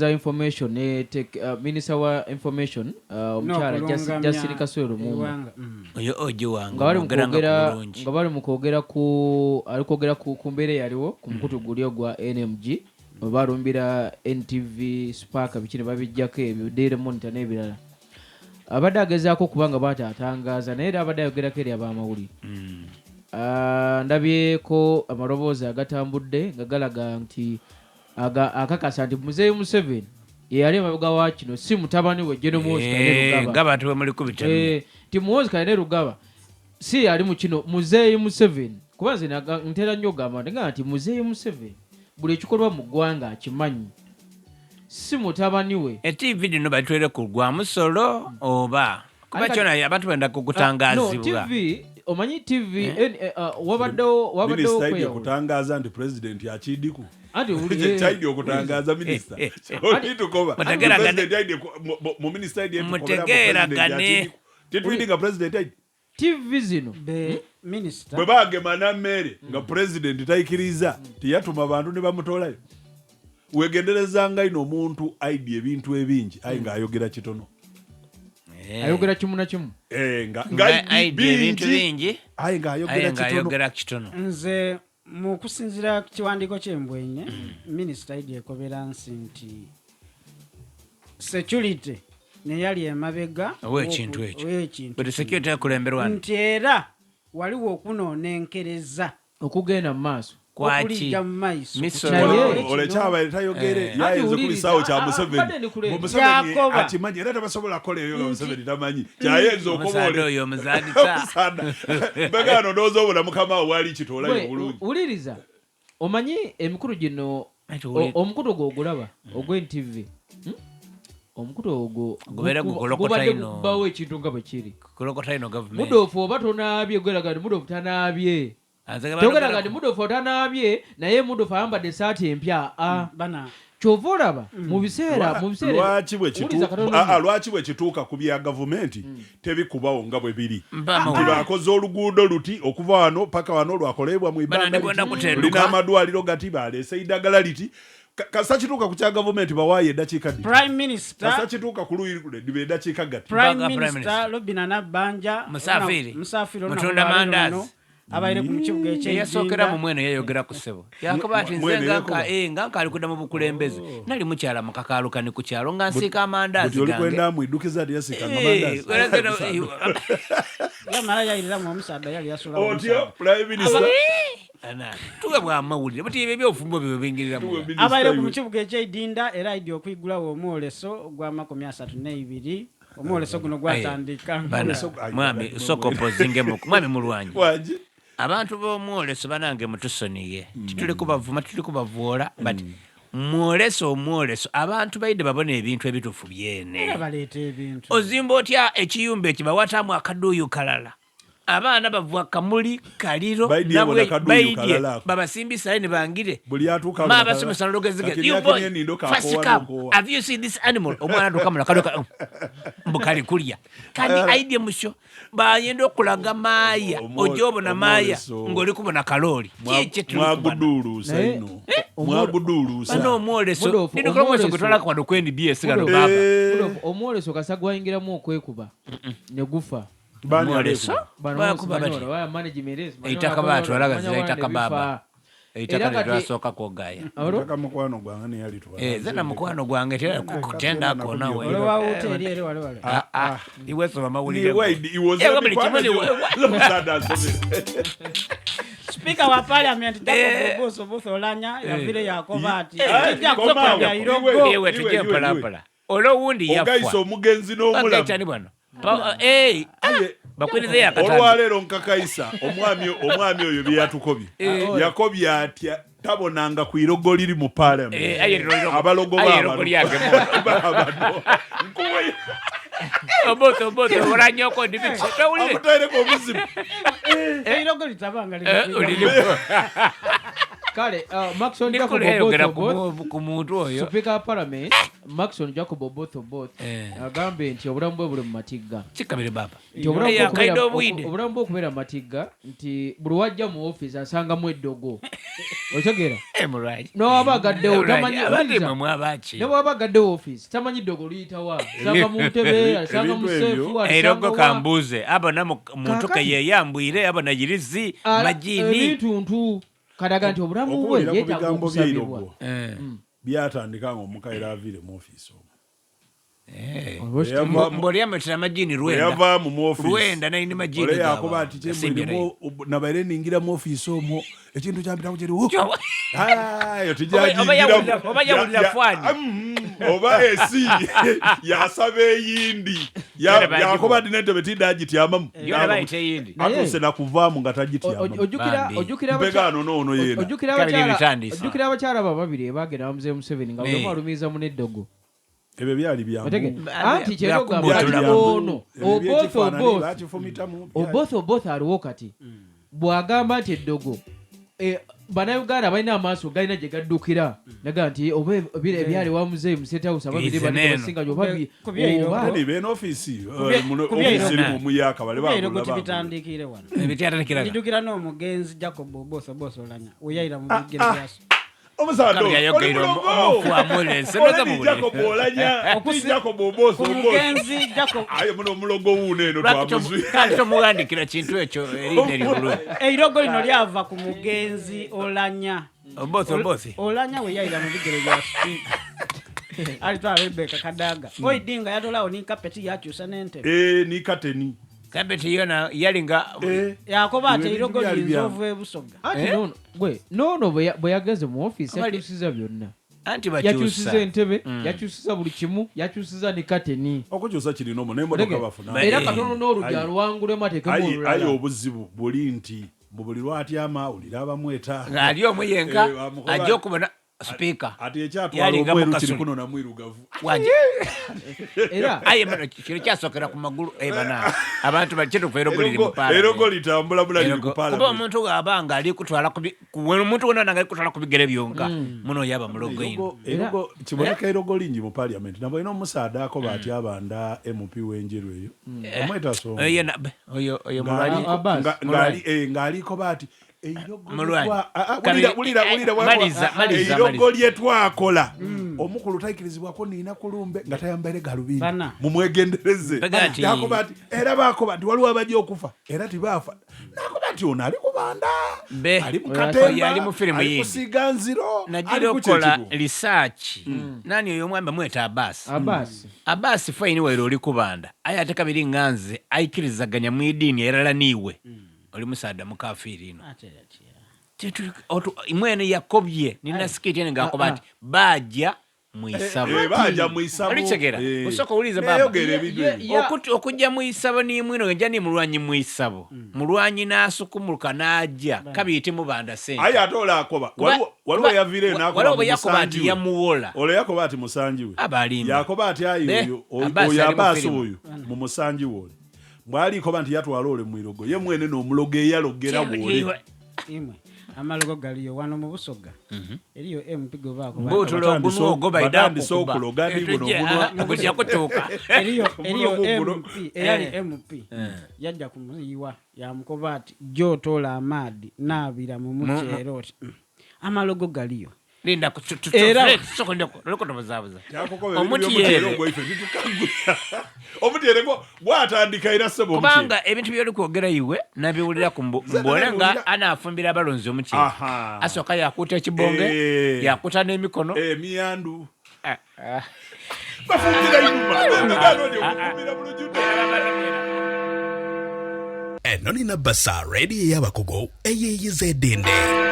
za information minister wa information omukyala Jasiri Kaswero Mumba oyo ojo wange nga bali mukwogera ku mbeera yaliwo ku mukutu gulyo gwa NMG balumbira NTV Spark bikini babijjako ebyo Daily Monitor n'ebirala abadde agezaako kubanga batatangaza naye era abadde ayogerako eri ab'amawulire ndabyeko amaloboozi agatambudde nga galaga nti akakasa nti Mzei Museveni yali amabuga wa kino si mutabani we General Muhoozi Kayine Rugaba ngaba tuwe muri kubitamo ti Muhoozi Kayine Rugaba si yali mu kino Mzei Museveni kubanze ntera nnyo gamba nti Mzei Museveni buli ekikolwa mu ggwanga akimanyi si mutabani we TV dino batwere ku gwa musolo oba kuba kyona abantu benda kugutangazibwa TV omanyi TV wabaddewo okweyo kutangaza nti president yakidiku ati uli chaidi okutangaza minister oli tukoba president yaide mu minister yaide mutegera gane tetwidinga president yaide TV zino be minister bwe bagemana mmere nga president tayikiriza tiyatuma abantu ne bamutolayo wegenderezanga ino omuntu aidi ebintu ebingi ayi nga ayogera kitono ayogera kimu na kimu nga ebintu bingi ayi nga ayogera kitono nze mu kusinzira ku kiwandiiko ky'embwenye minisita aidi ekobera nsi nti security ne yali emabega w'ekintu ekyo buli security yakulemberwa nti era waliwo okunonenkereza okugenda mu maaso okulija mu maaso olekyaba etayogere yayenze kuli sawo kya Museveni akimanyi era tabasobola kola eyo Museveni tamanyi kyayenze okoboole oyo omuzadisa begano ndowooza obula mukama wali kitolayo bulungi uliriza omanyi emikulu gino omukutu gwo ogulaba ogw'NTV omukutu ogwo gubadde gubawo ekintu nga bwe kiri Mudofu oba tonaabye gweraga nti Mudofu tanaabye togeraga nti Mudofu otanaabye naye Mudofu ayambadde esaati empya kyova olaba mu biseera lwaki bwe kituuka ku bya gavumenti tebikubawo nga bwe biri nti bakoze oluguudo luti okuva wano paka wano lwakolebwa mu ibanga lina amadwaliro gati baleese eddagala liti kasa kituuka ku kya gavumenti bawaayo eddakiika ddi Prime Minister kasa kituuka ku luyi diba eddakiika gati Prime Minister Robina Nabbanja Musafiri mutunda mandazi abaire ku kibuga eky'eyasokera mu mweno yayogera ku ssebo yakoba ati nze nga nkali kudda mu bukulembeze nali mukyala mu kakaalukani ku kyalo nga nsiika amandaazi gange olikwenda mwiddukiza ati yasiikanga amandaazi yamala yayiriramu omusaadda yali yasula otyo Prime Minister tuwe bwa mawulire buti ebyo byofumbo byo bingiriramu abaire ku kibuga eky'Idinda era aidi okuyigulawo omwoleso gwa 32 omwoleso guno gwatandika mwami sokopozingemu mwami Mulwanyi abantu b'omwoleso banange mutusoniye tituli kubavoola but omwoleso abantu baide babona ebintu ebitufu byene ozimba otya ekiyumba ekibawatamu akaduuyu kalala abaana bavwa kamuli kaliro nabwe baidye babasimbisa ne bangire ma basomesa logezige have you seen this animal omwana dokamala kadoka mbukali kulya kandi idea musho bayenda okulaga maya ojobo na maya ngoli kubona kalori mwagudulusa ino mwagudulusa bano omwoleso nino kromoso kutwala kwa dokwendi BS galo baba omwoleso kasagwayingiramu okwekuba ne gufa eitaka batwalaga eitaka baba eitaka lyasoka kwogaya mukwano gwange neyali zena mukwano gwange tenda konawe iwe soma mawulire Speaker wa Parliament Dr. Boso Olanya yavile yakoba ati iwe tuje palapala olowundi yafa ogaiso omugenzi n'omulamu bakwirize yakatanda olwaleero nkakaisa omwami oyo byeyatukobye yakobya atya tabonanga ku irogo liri mu Parliament abalogo oboto oranyoko ndibikso tawulire amutaireko obuzibu irogo litabanga kale Maxon Jacob ku muntu oyo Speaker wa Parliament Maxon Jacob Oboth agambe nti obulamu bwe buli mu matigga kikabire baba obulamu bwe okubeera matigga nti buli wajja mu office asangamu eddogo otegera n'owaba agaddewo tamanyi n'owaba agaddewo office tamanyi ddogo luyitawa asanga mu ntebe asanga mu seefu erogo kambuze abona muntu keyeyambwire abona yirizi majini ebintuntu kadaga nti obulamu bwe yeetaaga okusabibwa byatandika ng'omukaire aviire mu ofiisi mboliametera majini yava mu rwenda naini majini yakuba ati kyembulimo nabaire ningira mu ofiisi omwo ekintu kyampitaku kiri oba yawulira fwani oba esi yasaba eyindi yakuba ati nentebe tiddagityamamu atuse nakuvaamu nga tagityamamumbegano noono yeena ojjukira abakyala bababiri bagenda Mzei Museveni nga buli omu alumiriza mu n'eddogo ebyo byali byangu anti kyerogamba ono oboth aliwo kati bw'agamba nti eddogo bannayuganda balina amaaso galina gye gaddukira naga nti oba ebyali wa Mzei mu State House ababiri basinga beena ofiisi eri mu muyaka bale bitandikire wano bidukira n'omugenzi Jacob Oboth Olanya weyayira mu bigere byaso omusando omugenzi Jacob ayo muno omulogo wuuneeno twamuzwi kandi tomuwandikira kintu ekyo erinde libulu eirogo lino lyava ku mugenzi Olanya Olanya weyayira mu bigere byaso alitwala Rebecca Kadaga oidinga yatolawo ni kapeti yakyusa n'entebe ni kateni kabeti yona yalinga yakoba ate irogo linzovu ebusoga ati nono bwe yageze mu office yakyusiza byonna anti yakyusiza entebe yakyusiza buli kimu yakyusiza ne kateni okukyusa kirina omu n'emmotoka bafuna era katono n'olujja luwangulemu ateekemu olulala ayi obuzibu buli nti mu buli lwatyama awulira abamweta ng'ali omu yenka ajja okubona Speaker ati ekyatwala omweru kiri kuno na mwirugavu waje era aye kiri kyasokera ku magulu bana abantu bakito ku erogo liri mupala erogo litambula bulali kupala kuba omuntu abanga ali kutwala ku omuntu wona nanga kutwala ku bigere byonka muno yaba mulogo ino erogo kiboneka erogo lingi mu parliament nabo ino musaada ako bati abanda MP wenjeru eyo omweta so oyo mulwali ngali ko bati eirogo lye twakola omukulu tayikirizibwako nina kulumbe nga tayambaire galubindi mumwegendereze yakoba ati era bakoba nti waliwo abajja okufa era tibaafa nakoba nti ono ali kubanda ali mukatemba ali mu firimu ali kusiga nziro najira okukola research nani oyo mwamba mweta Abbas faini wairo oli kubanda aye ate kabiri nganze ayikirizaganya mu idini erala niwe oli musaada mukafiri ino imwene yakobye ninasikia nga akobati baja muisabo alichegera usoko uliza baba okujja muisabo ni mwino njani mulwanyi muisabo mulwanyi nasukumuluka naja kabiti mubanda sense aya atola akoba waliwo yavire nakoba waliwo yakobati yamuwola ole yakobati musanjiwe abalimba yakobati ayo oyabasi oyo mu musanji wole mwali koba nti yatwala ole mwirogo ye mwene n'omulogo eyalogera wole imwe amalogo galiyo wano mu Busoga eriyo MP govako mbutulo gunogo baidambi sokuloga ndibono kujja kutuka eriyo MP eyali MP yajja kumuyiwa yamukobati jotola amadi nabira mu muchero amalogo galiyo linda era sokonde lokoto bazabuza omutiyero omutiyero bwatandika ira sebo omutiyero kubanga ebintu byoli kwogera iwe nabiwulira ku mbolenga anafumbira abalonzi omutiyero asoka yakuta ekibonge yakuta n'emikono miyandu bafumbira inyuma ngalo ndio kufumbira bulujute eno nina basa ready yabakogo eyeyizedinde